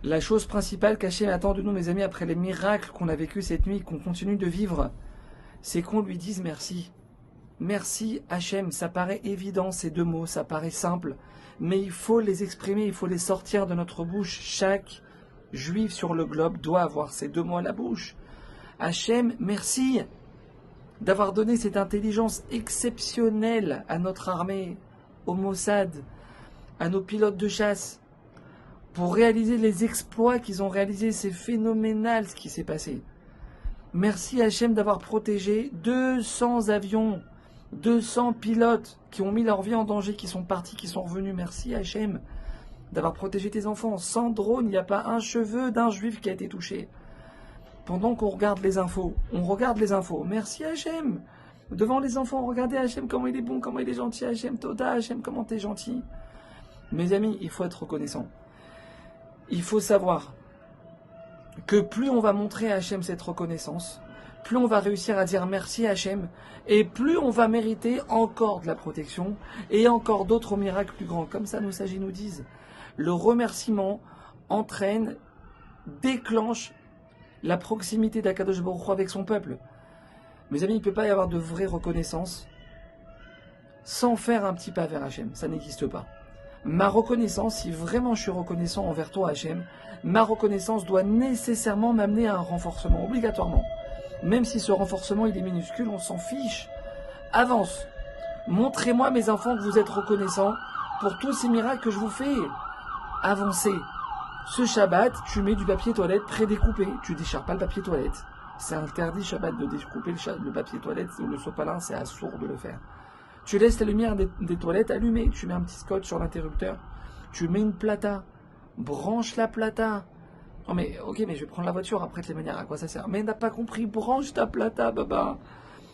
La chose principale qu'Hachem attend de nous, mes amis, après les miracles qu'on a vécus cette nuit, qu'on continue de vivre, c'est qu'on lui dise merci. Merci Hachem, ça paraît évident ces deux mots, ça paraît simple, mais il faut les exprimer, il faut les sortir de notre bouche. Chaque juif sur le globe doit avoir ces deux mots à la bouche. Hachem, merci d'avoir donné cette intelligence exceptionnelle à notre armée, au Mossad, à nos pilotes de chasse, pour réaliser les exploits qu'ils ont réalisés. C'est phénoménal ce qui s'est passé. Merci Hachem d'avoir protégé 200 avions, 200 pilotes qui ont mis leur vie en danger, qui sont partis, qui sont revenus. Merci Hachem d'avoir protégé tes enfants. Sans drone, il n'y a pas un cheveu d'un juif qui a été touché. Pendant qu'on regarde les infos, on regarde les infos. Merci Hachem. Devant les enfants, regardez Hachem comment il est bon, comment il est gentil. Hachem, Toda, Hachem, comment t'es gentil. Mes amis, il faut être reconnaissant. Il faut savoir que plus on va montrer à Hachem cette reconnaissance, plus on va réussir à dire merci à Hachem, et plus on va mériter encore de la protection, et encore d'autres miracles plus grands. Comme ça, nos sages nous disent, le remerciement entraîne, déclenche la proximité d'Akadosh Baruch Hu avec son peuple. Mes amis, il ne peut pas y avoir de vraie reconnaissance sans faire un petit pas vers Hachem. Ça n'existe pas. Ma reconnaissance, si vraiment je suis reconnaissant envers toi Hachem, ma reconnaissance doit nécessairement m'amener à un renforcement, obligatoirement. Même si ce renforcement il est minuscule, on s'en fiche. Avance. Montrez-moi mes enfants que vous êtes reconnaissants pour tous ces miracles que je vous fais. Avancez. Ce Shabbat, tu mets du papier toilette prédécoupé. Tu déchires pas le papier toilette. C'est interdit Shabbat de découper le papier toilette ou le sopalin, c'est assourd de le faire. Tu laisses la lumière des toilettes allumée, tu mets un petit scotch sur l'interrupteur, tu mets une plata, branche la plata. Oh mais ok, mais je vais prendre la voiture après de les manières, à quoi ça sert? Mais n'a pas compris, branche ta plata, baba.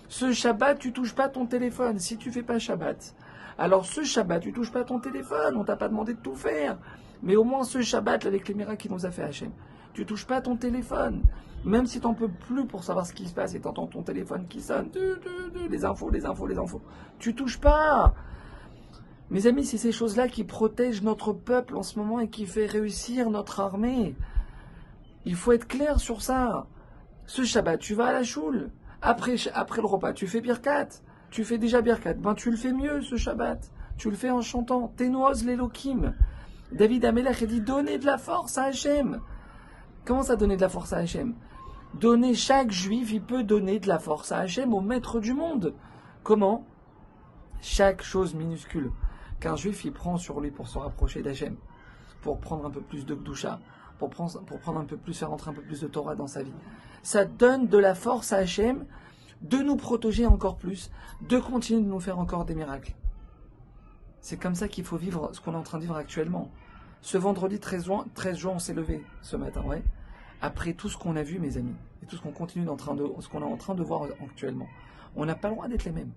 Ce Shabbat, tu touches pas ton téléphone, si tu fais pas Shabbat. Alors ce Shabbat, tu touches pas ton téléphone, on t'a pas demandé de tout faire. Mais au moins ce Shabbat, avec les miracles qu'il nous a fait Hachem, tu touches pas ton téléphone. Même si t'en peux plus pour savoir ce qui se passe et t'entends ton téléphone qui sonne, les infos. Tu touches pas. Mes amis, c'est ces choses-là qui protègent notre peuple en ce moment et qui fait réussir notre armée. Il faut être clair sur ça. Ce Shabbat, tu vas à la choule. Après le repas, tu fais Birkat. Tu fais déjà Birkat. Ben, tu le fais mieux ce Shabbat. Tu le fais en chantant. Ténoise l'Elohim. David Amelech a dit donner de la force à Hachem. Comment ça donner de la force à Hachem? Donner, chaque juif, il peut donner de la force à Hachem, au maître du monde. Comment? Chaque chose minuscule qu'un juif il prend sur lui pour se rapprocher d'Hachem, pour prendre un peu plus de Gdusha, pour prendre un peu plus, faire entrer un peu plus de Torah dans sa vie. Ça donne de la force à Hachem de nous protéger encore plus, de continuer de nous faire encore des miracles. C'est comme ça qu'il faut vivre ce qu'on est en train de vivre actuellement. Ce vendredi 13 juin, on s'est levé ce matin, ouais. Après tout ce qu'on a vu, mes amis, et tout ce qu'on continue ce qu'on est en train de voir actuellement, on n'a pas le droit d'être les mêmes.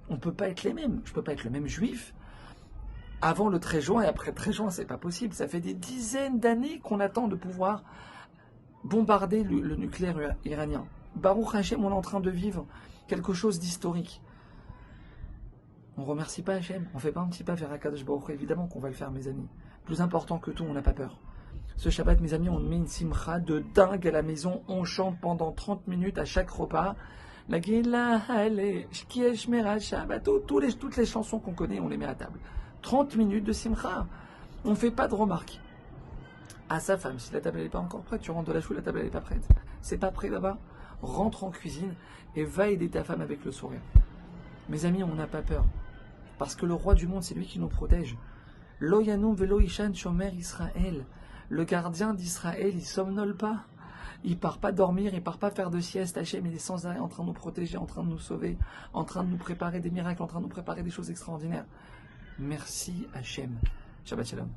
On ne peut pas être les mêmes. Je ne peux pas être le même juif avant le 13 juin et après le 13 juin, c'est pas possible. Ça fait des dizaines d'années qu'on attend de pouvoir bombarder le nucléaire iranien. Baruch Hashem, on est en train de vivre quelque chose d'historique. On ne remercie pas Hachem, on ne fait pas un petit pas vers Akadosh Baruch Hu, évidemment qu'on va le faire, mes amis. Plus important que tout, on n'a pas peur. Ce Shabbat, mes amis, on met une simcha de dingue à la maison, on chante pendant 30 minutes à chaque repas. La Gila, Shkiesh Mera Shabbat, toutes les chansons qu'on connaît, on les met à table. 30 minutes de simcha. On ne fait pas de remarques. À sa femme, si la table n'est pas encore prête, tu rentres de la choule, la table n'est pas prête. C'est pas prêt là-bas? Rentre en cuisine et va aider ta femme avec le sourire. Mes amis, on n'a pas peur. Parce que le roi du monde, c'est lui qui nous protège. Lo yanum velo ishan shomer Israël. Le gardien d'Israël, il somnole pas. Il part pas dormir, il part pas faire de sieste. Hachem, il est sans arrêt en train de nous protéger, en train de nous sauver, en train de nous préparer des miracles, en train de nous préparer des choses extraordinaires. Merci Hachem. Shabbat Shalom.